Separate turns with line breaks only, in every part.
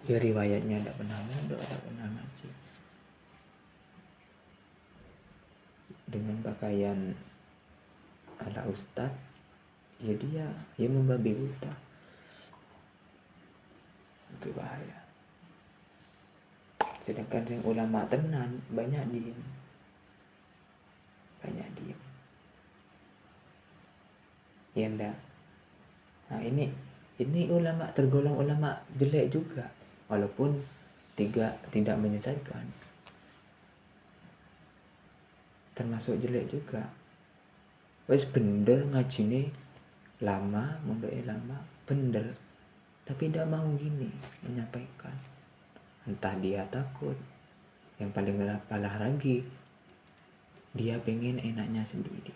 Ya riwayatnya tidak pernah mondok, tidak pernah ngaji. Dengan pakaian ala ustad, ya dia membabi buta. Itu bahaya. Sedangkan yang ulama tenan banyak diem. Ya enggak. Nah ini ulama tergolong ulama jelek juga, walaupun tidak menyesatkan, termasuk jelek juga. Wes bener ngajine lama, mondoknya lama, bener, tapi tidak mau gini menyampaikan. Entah dia takut, yang paling parah lagi dia pengen enaknya sendiri,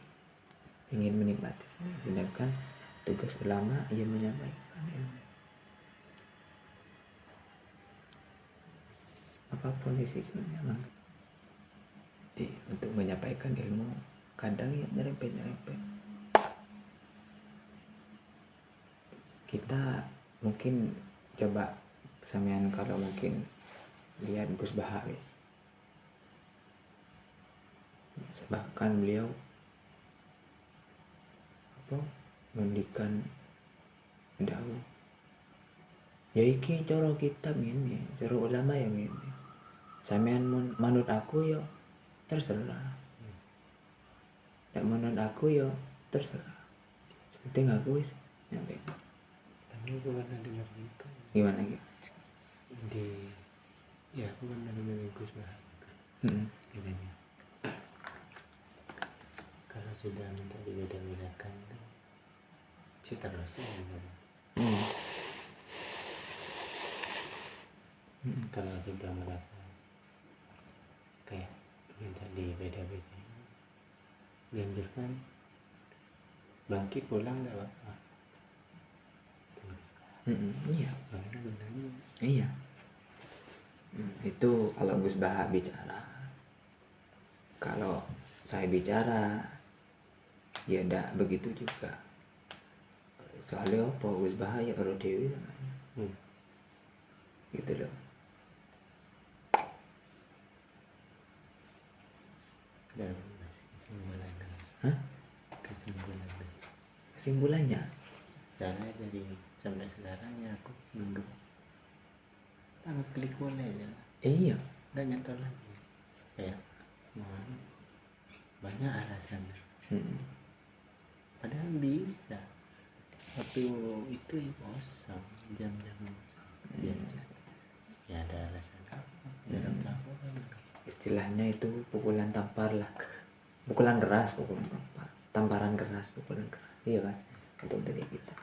pengen menikmati sendiri. Sedangkan tugas ulama ia menyampaikan ilmu. Apapun risikonya memang untuk menyampaikan ilmu kadang ya nyerempet. Kita mungkin coba sampean kalau mungkin lihat Gus Baha wis. Bahkan beliau mendikan dakwah. Ya iki cara kitab ini, cara ulama yang ini. Sampean manut aku ya terserah. Tidak manut aku ya terserah. Penting aku wis nyampe.
Tapi aku pernah dengar itu.
Gimana gitu?
Aku pernah dengar Gus Baha. Katanya kalau sudah minta dibeda-bedakan tuh sih terus ya. Kalau sudah merasa kayak minta dibeda-bedain, dianjurkan bangkit pulang nggak apa-apa.
Iya. Iya. Itu kalau Gus Baha bicara. Kalau saya bicara, ya tidak begitu juga. Soalnya apa Gus Baha ya kalau Dewi namanya. Gitu loh.
Dan
kesimpulannya
karena dari sampai sekarang ya aku duduk sangat klik boleh aja.
Iya,
nggak nyantol lagi kayak mohon banyak alasan. Padahal bisa waktu itu kosong, jam-jam ya ada alasan apa dalam laporan.
Istilahnya itu pukulan tampar lah, pukulan keras, tamparan keras, pukulan keras. Iya kan, untuk diri kita.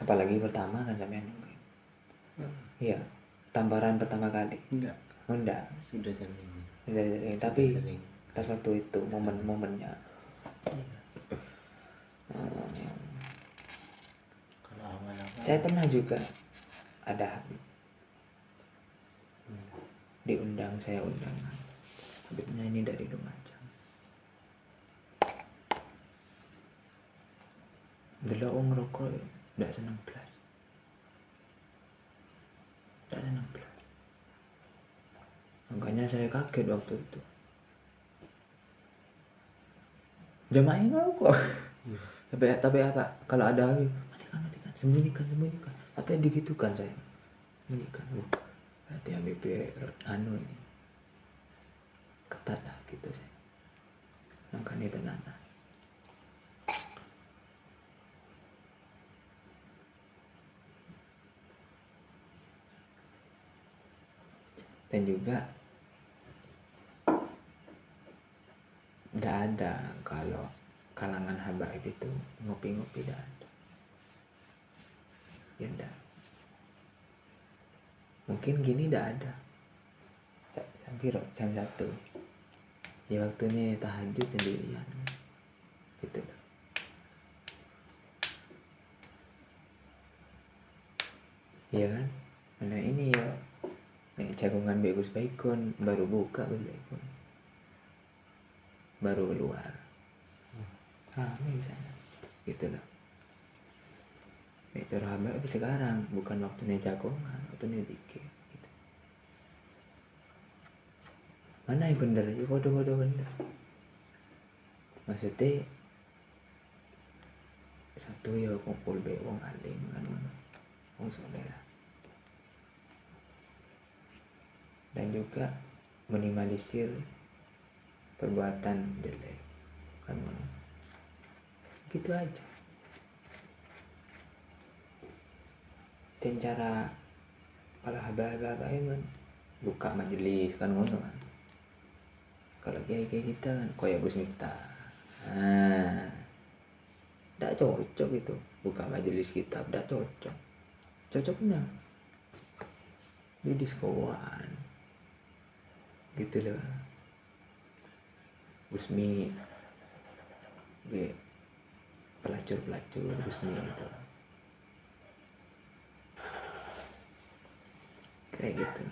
Apalagi pertama kan sampean. Iya, tamparan pertama kali. Enggak.
Sudah sering.
Tapi pas waktu itu momen-momennya.
Kalau awal-awal
saya pernah juga ada diundang, saya undang Habibnya ini dari Lumajang. Delok wong ngerokok ndak seneng blas. Makanya saya kaget waktu itu. Jamaah ngerokok. Tapi apa? Kalau ada matikan, sembunyikan. Apa yang digitukan saya? Sembunyikan. Berarti Habib ini ketat lah gitu saya. Makanya tenana. Dan juga tidak ada kalau kalangan habaib itu ngopi-ngopi tidak ada. Ya enggak. Mungkin gini tidak ada. Sampai jam 1. Di waktunya tahajud sendirian. Gitu loh. Iya kan? Nah ini ya jagongan Gus Baikon baru buka Gus Baikon. Baru keluar. Ini sana. Gitu loh. cara Habib sekarang bukan waktunya jagongan, waktunya dikir gitu. Mana yang bener ya, bodoh bener. Maksudnya satu ya kumpul be wong alim kan, wong soleh lah. Dan juga minimalisir perbuatan jelek kan, gitu aja. Dan cara kalau haba-haba kan buka majelis kan ngono kan. Kalau kayak kita kan kayak Gus Miftah, tidak cocok itu buka majelis kitab, tidak cocok. Cocoknya di diskoan gitu loh. Gusmi pelacur Gusmi itu kayak gitu.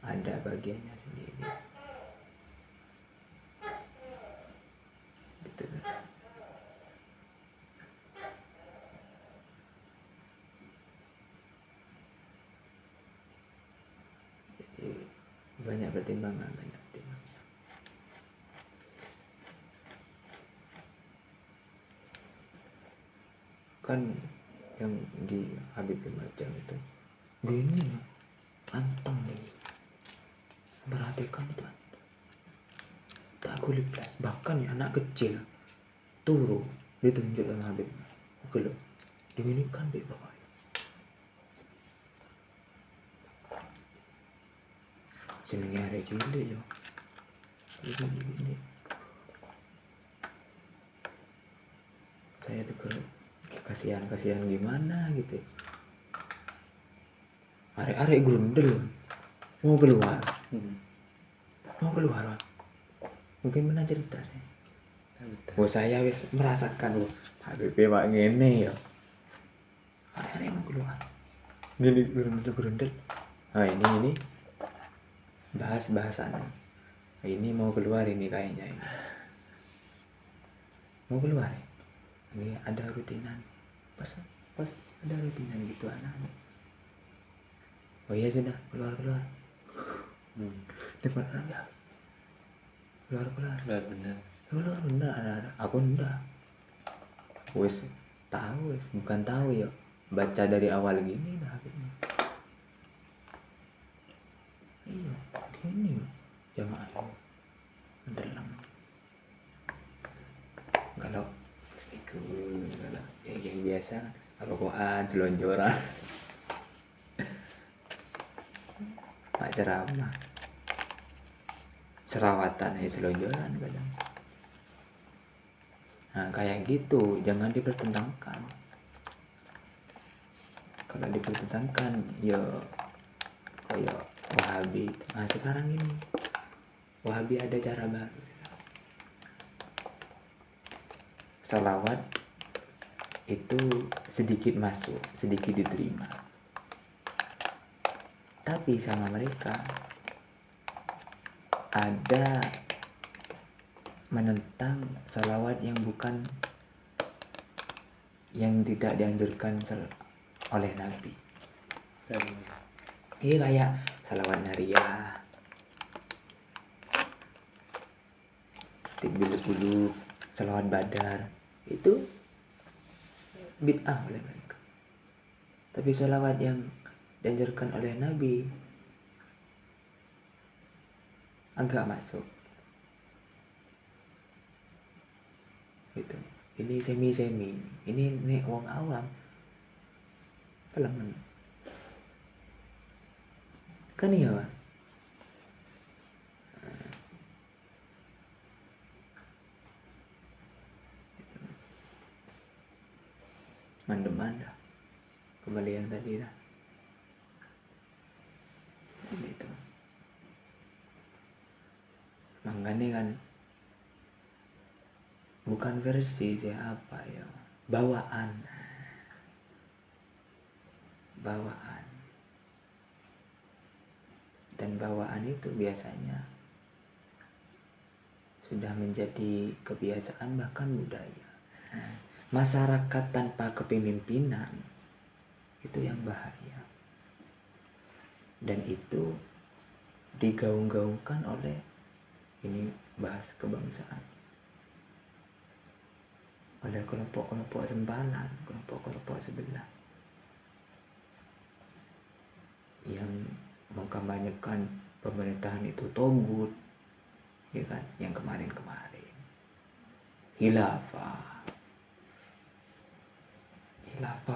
Ada bagiannya sendiri gitu. Jadi banyak pertimbangan. Kan yang di Habib Lumajang itu gini, anteng nih, perhatikan itu tak kulit kelas, bahkan ya anak kecil turu ditunjuk sama Habib. Oke loh, ini kan bapak senengnya hari cilik ya ini. Saya tuh kasihan gimana gitu. Arek grundel mau keluar. Mungkin pernah cerita saya. Saya wis merasakan Habib Pak ngene ya. Arek mau keluar. Gini grundel. Nah ini bahasan. Ini mau keluar ini kayaknya ini. Mau keluar ya? Ini ada rutinan. Pas ada rutinan gitu anak. Oh iya sudah keluar. Depan aja. Keluar.
benar
Anak-anak. Aku enggak. Wes tahu bukan tahu ya. Baca dari awal gini dah. Iya, gini jamaah dalam. Kalau yang biasa rokokan selonjoran pak ceramah serawatan selonjoran kadang. Nah kayak gitu jangan dipertentangkan. Kalau dipertentangkan ya kayak Wahabi. Nah sekarang ini Wahabi ada cara baru, salawat itu sedikit masuk, sedikit diterima. Tapi sama mereka ada menentang salawat yang tidak dianjurkan oleh Nabi. Ini kayak salawat nariyah, bulu, salawat badar, itu bid'ah oleh mereka. Tapi salawat yang dianjurkan oleh Nabi agak masuk. Gitu. Ini semi. Ini wong awam. Pelangan. Kan iya, Pak. Mandem-mandem. Kembali yang tadi dah. Gitu. Makanya kan bukan versi siapa ya, bawaan. Dan bawaan itu biasanya sudah menjadi kebiasaan bahkan budaya. Nah, masyarakat tanpa kepemimpinan itu yang bahaya, dan itu digaung-gaungkan oleh ini bahas kebangsaan, oleh kelompok-kelompok sempalan, kelompok-kelompok sebelah yang mengkampanyekan pemerintahan itu togut, ya kan, yang kemarin-kemarin khilafah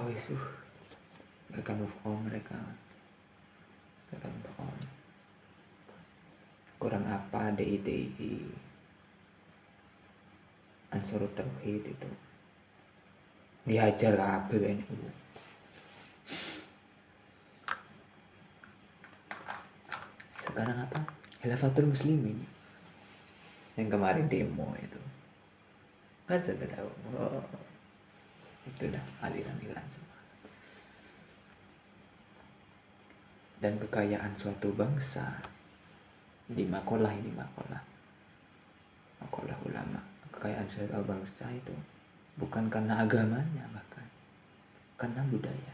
wis mereka move on, mereka move on. Kurang apa DITI, Ansarut Tauhid itu dihajar kabeh NU. Sekarang apa? Khilafatul Muslimin yang kemarin demo itu. Masa gak tahu? Oh, itu dah aliran-aliran semua. Dan kekayaan suatu bangsa di makolah ulama, kekayaan suatu bangsa itu bukan karena agamanya, bahkan karena budaya.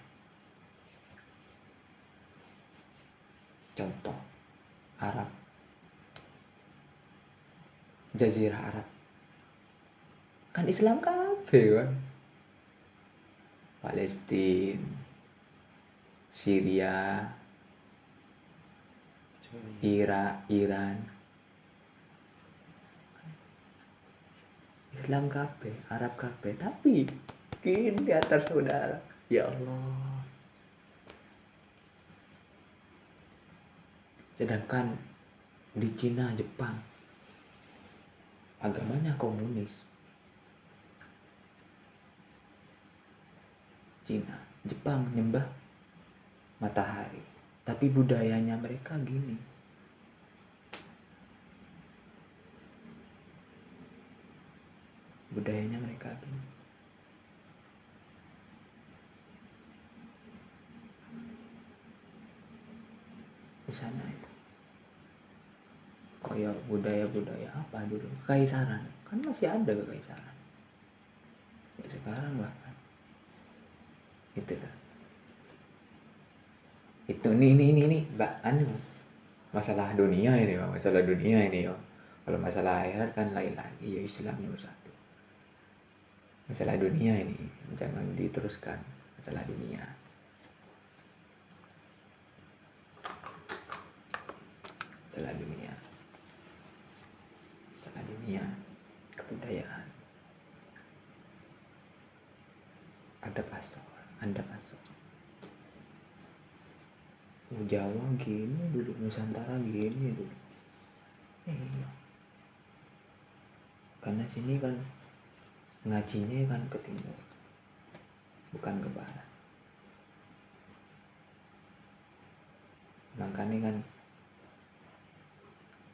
Contoh Arab, Jazirah Arab kan Islam kabeh kan, Palestina, Syria, Iran, Islam kabeh, Arab kabeh, tapi gini di atas saudara, ya Allah. Sedangkan di Cina, Jepang agamanya komunis. Cina, Jepang nyembah matahari, tapi budayanya mereka gini. Budayanya mereka gini. Di sana itu kayak budaya-budaya apa dulu, kekaisaran kan masih ada, kekaisaran ya sekarang bahkan itu kan. Itu ini Mbak, masalah dunia ini ya. Kalau masalah akhirat kan lain lagi, ya Islam nomor satu. Masalah dunia ini jangan diteruskan, masalah dunia. Kebudayaan. Ada pasar. Jawa gini dulu, Nusantara gini dulu. Iya. Karena sini kan ngajinya kan ke timur, bukan ke barat. Makanya kan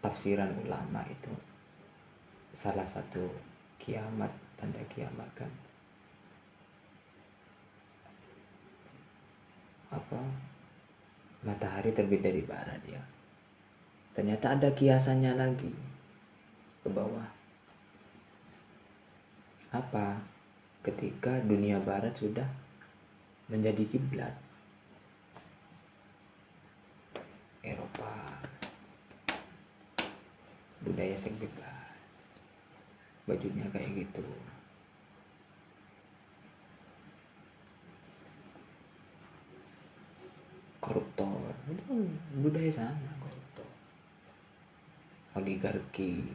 tafsiran ulama itu salah satu kiamat, tanda kiamat kan apa, matahari terbit dari barat ya. Ternyata ada kiasannya lagi ke bawah. Apa? Ketika dunia barat sudah menjadi kiblat Eropa, budaya seks bebas, bajunya kayak gitu. Koruptor, itu kan budaya sana, koruptor. Oligarki.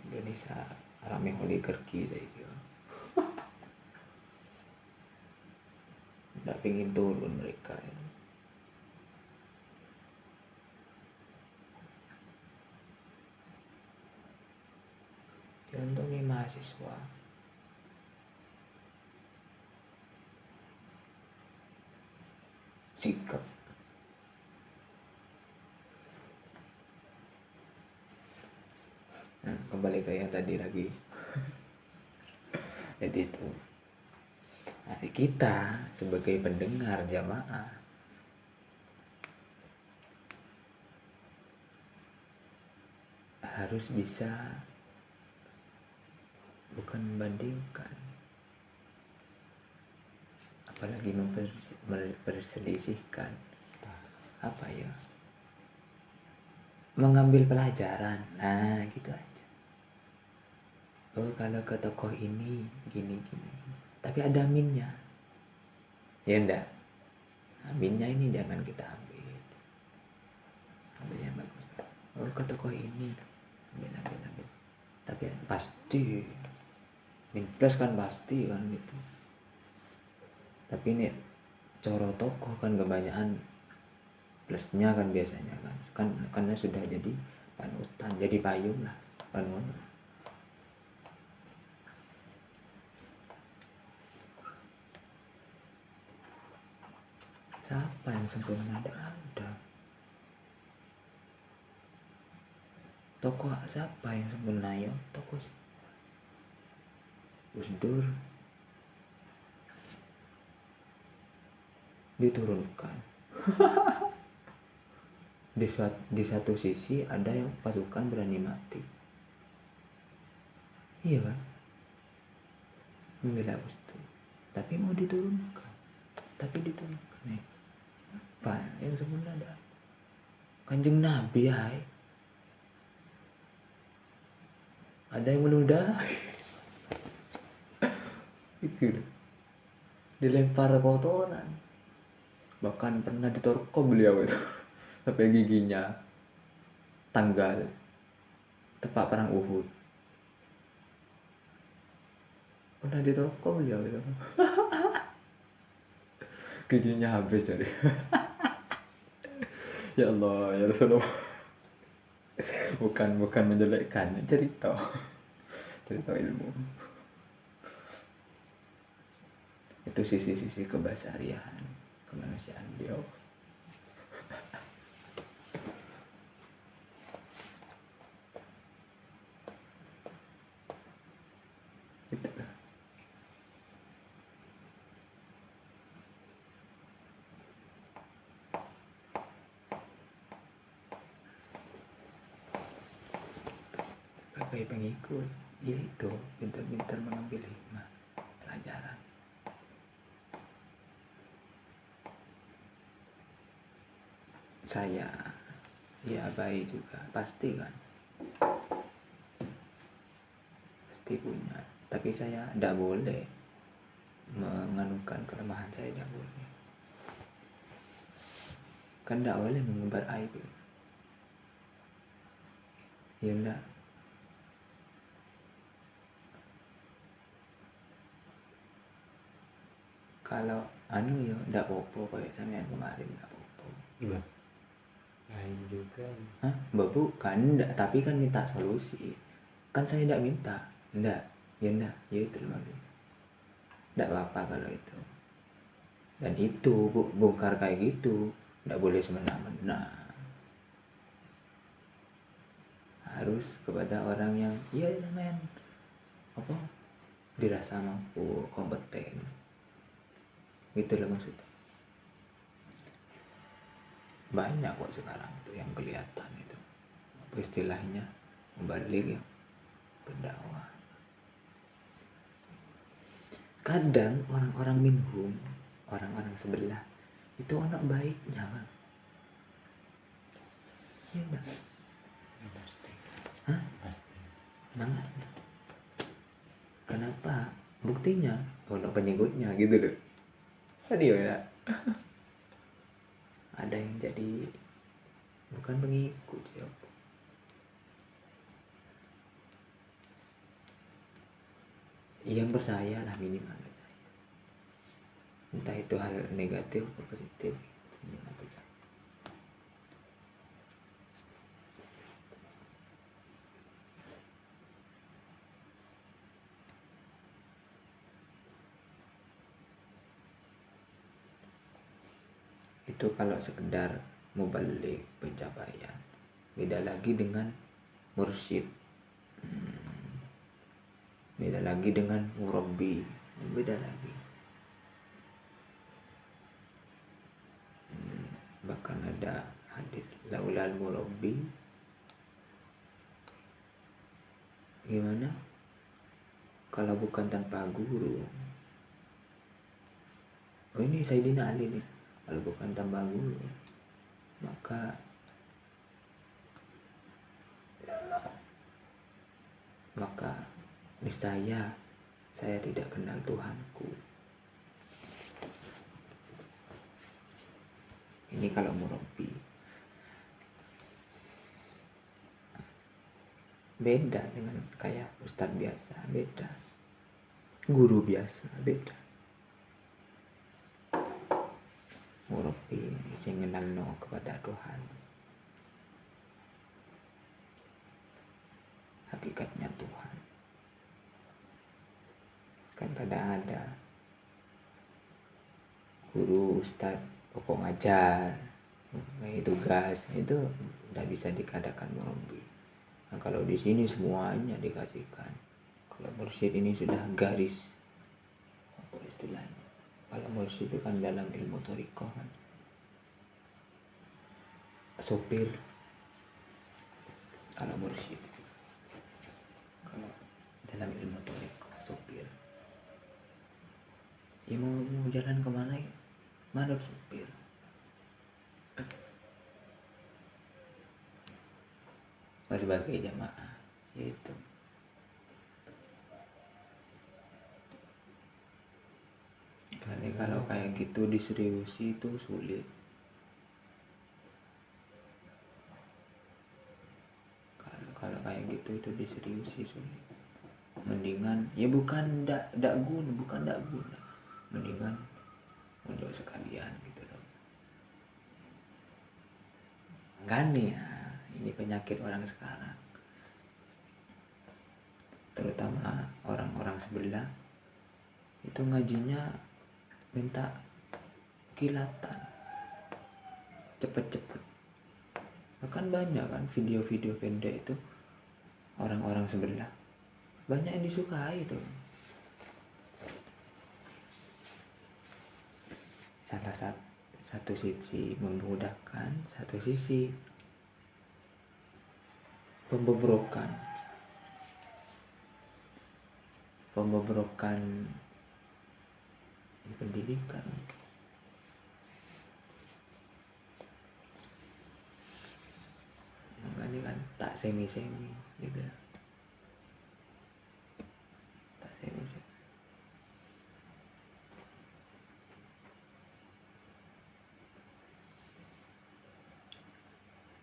Indonesia rame oligarki deh gitu. Nggak pingin turun mereka ya. Contohnya mahasiswa sikap kembali ke yang tadi lagi. Jadi itu kita sebagai pendengar jamaah harus bisa bukan membandingkan, apalagi memperselisihkan, apa ya, mengambil pelajaran. Nah gitu aja. Oh kalau ke tokoh ini gini gini, tapi ada aminnya ya enggak, aminnya ini jangan kita ambil yang bagus. Oh ke tokoh ini ambil, tapi pasti min plus kan, pasti kan gitu. Tapi ini coro tokoh kan kebanyakan plusnya kan biasanya kan karena sudah jadi panutan, jadi payung lah panutan. Siapa yang sempurna? Ada. Tokoh siapa yang sempurna ya? Tokoh Gus Dur diturunkan. Di satu sisi ada yang pasukan berani mati. Iya kan? Membela Gus Dur. Tapi mau diturunkan. Nih. Apa yang sempurna ada? Kanjeng Nabi hai. Ada yang menudai. Itu dilempar kotoran. Bahkan pernah ditorko beliau itu sampai giginya tanggal tepat perang Uhud. Pernah ditorko beliau itu giginya habis jadi. Ya Allah ya Rasulullah. bukan menjelekkan, cerita ilmu. Itu sisi-sisi kebasarian, kemanusiaan beliau. Itulah. Sebagai pengikut, yaitu pintar-pintar mengambil hikmah pelajaran. Saya ya baik juga pasti kan, pasti punya, tapi saya tidak boleh menganukan kelemahan saya, tidak boleh kan, tidak boleh mengumbar aib ya enggak. Kalau anu ya tidak apa-apa kayak sampean kemarin, tidak apa-apa.
Iya. Lain juga.
Hah? Bukan, enggak, tapi kan minta solusi. Kan saya tidak minta. Enggak. Ya enggak. Ya itu maksudnya. Enggak apa-apa kalau itu. Dan itu bongkar kayak gitu, enggak boleh semena-mena. Harus kepada orang yang ya men apa? Dirasa mampu, kompeten. Gitu loh maksudnya. Banyak kok sekarang tuh yang kelihatan itu, apa istilahnya, membalik ya, berdakwah. Kadang orang-orang minhum, orang-orang sebelah itu anak baiknya kan, iya enggak?
Pasti.
Hah?
Pasti.
Makanya kenapa? Buktinya untuk pengikutnya gitu loh. Tadi ya ada yang jadi bukan pengikut siapa, yang percaya lah, minimal percaya, entah itu hal negatif atau positif, minimal percaya. Itu kalau sekedar mubalik pencapaian. Beda lagi dengan mursyid, beda lagi dengan murabbi, beda lagi. Bahkan ada hadis laulal murabbi gimana kalau bukan tanpa guru. Oh ini Sayyidina Ali nih, kalau bukan tanpa guru maka niscaya saya tidak kenal Tuhanku. Ini kalau murabbi. Beda dengan kayak ustadz biasa, beda. Guru biasa, beda. Murabbi sing ngenalno kepada Tuhan. Hakikatnya Tuhan. Kan kadang ada guru, ustadz, pokok ngajar, tugas, itu udah bisa dikatakan murabbi. Nah, kalau di sini semuanya dikasihkan. Kalau mursyid ini sudah garis, apa istilahnya? Kalau mursyid itu kan dalam ilmu thariqah kan, sopir. Kalau mursyid, kalau dalam ilmu thariqah sopir. Ya mau jalan kemana ya? Mana sopir? Sebagai jamaah itu. Kalau kayak gitu diseriusi itu sulit. Kalau kayak gitu itu diseriusi sulit. Mendingan ya bukan ndak guna, mendingan untuk sekalian gitu loh. Kan ya, ini penyakit orang sekarang, terutama orang-orang sebelah itu ngajinya minta kilatan cepet-cepet. Bahkan banyak kan video-video pendek itu orang-orang sebelah banyak yang disukai itu. Salah satu sisi memudahkan, satu sisi pembobrokan pendidikan. Makanya kan tak semi-semi gitu. Tak semi-semi.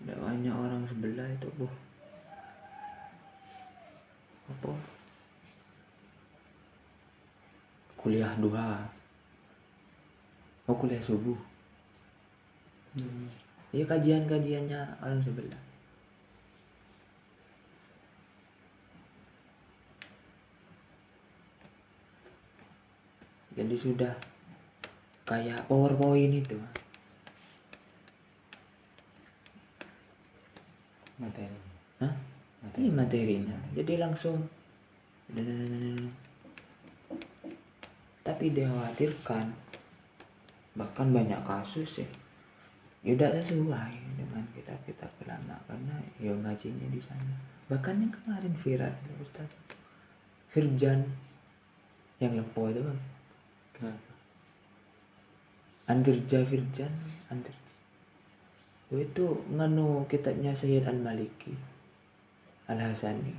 Ada banyak orang sebelah itu apa? Kuliah duha. Kuliah subuh. Ya kajiannya orang sebelah. Jadi sudah kayak PowerPoint itu.
Materi.
Hah? Ini materinya. Jadi langsung. Tapi dikhawatirkan, bahkan banyak kasus ya tidak sesuai dengan kitab-kitab ulama karena ya ngajinya di sana. Bahkan yang kemarin viral Ustaz Firjan yang lempo itu kan, Andirja Firjan itu nganu kitabnya Sayyid Al-Maliki Al-Hasani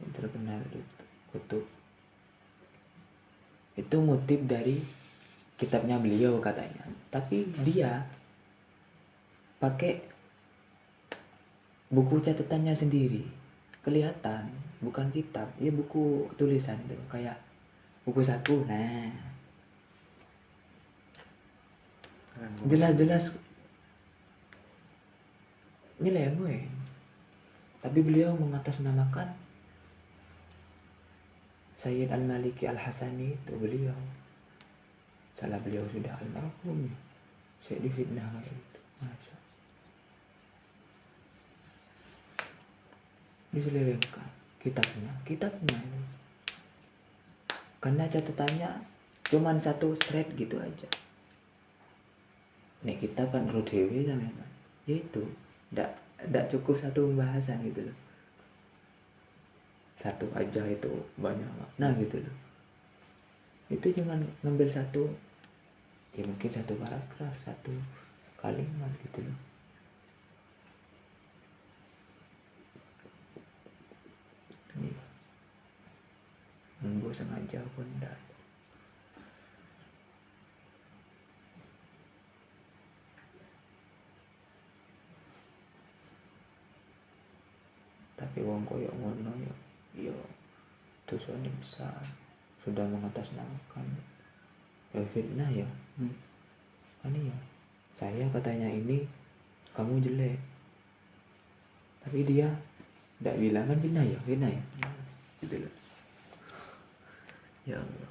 yang terkenal itu kutub itu ngutip dari kitabnya beliau katanya, tapi dia pakai buku catatannya sendiri, kelihatan bukan kitab, ya buku tulisan tuh kayak buku saku. Nah, jelas-jelas nyeleweng, tapi beliau mengatasnamakan Sayyid Al-Maliki Al-Hasani itu beliau. Salah beliau sudah almarhum, saya difitnah kayak itu. Masya Allah. Diselewengkan kitabnya karena catatannya cuman satu thread gitu aja. Nih kita kan rodewi namanya, yaitu ndak tidak cukup satu pembahasan gitu loh, satu aja itu banyak makna gitu loh. Itu jangan ngambil satu, ya mungkin satu paragraf, satu kalimat gitu loh. Ini nunggu sengaja pun enggak. Tapi wong koyo ngono yo dosanya besar, sudah mengatasnamakan ya fitnah ya. Kan ya saya katanya ini kamu jelek, tapi dia tidak bilang kan fitnah ya gitu loh. Ya Allah.